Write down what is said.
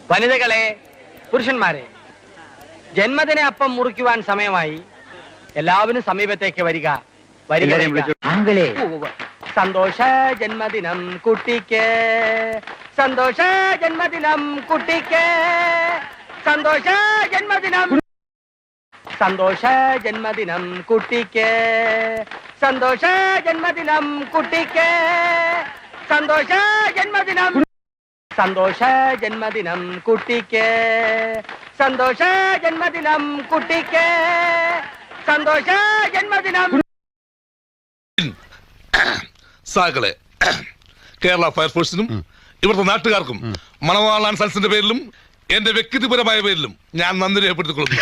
വനിതകളെ, പുരുഷന്മാരെ, ജന്മദിന അപ്പം മുറിക്കുവാൻ സമയമായി. എല്ലാവരും സമീപത്തേക്ക് വരിക. സന്തോഷ ജന്മദിനം കുട്ടിക്ക്, സന്തോഷ ജന്മദിനം കുട്ടിക്ക്, സന്തോഷ ജന്മദിനം, സന്തോഷ ജന്മദിനം കുട്ടിക്ക്, സന്തോഷ ജന്മദിനം കുട്ടിക്ക്, സന്തോഷ ജന്മദിനം, സന്തോഷ ജന്മദിനം കുട്ടിക്ക്, സന്തോഷ ജന്മദിനം കുട്ടിക്ക്, സന്തോഷ ജന്മദിനം. സാകളെ, കേരള ഫയർഫോഴ്സിനും ഇവിടുത്തെ നാട്ടുകാർക്കും മണവാളാൻ സൽസിന്റെ പേരിലും എന്റെ വ്യക്തിപരമായ പേരിലും ഞാൻ നന്ദി രേഖപ്പെടുത്തിക്കൊള്ളുന്നു.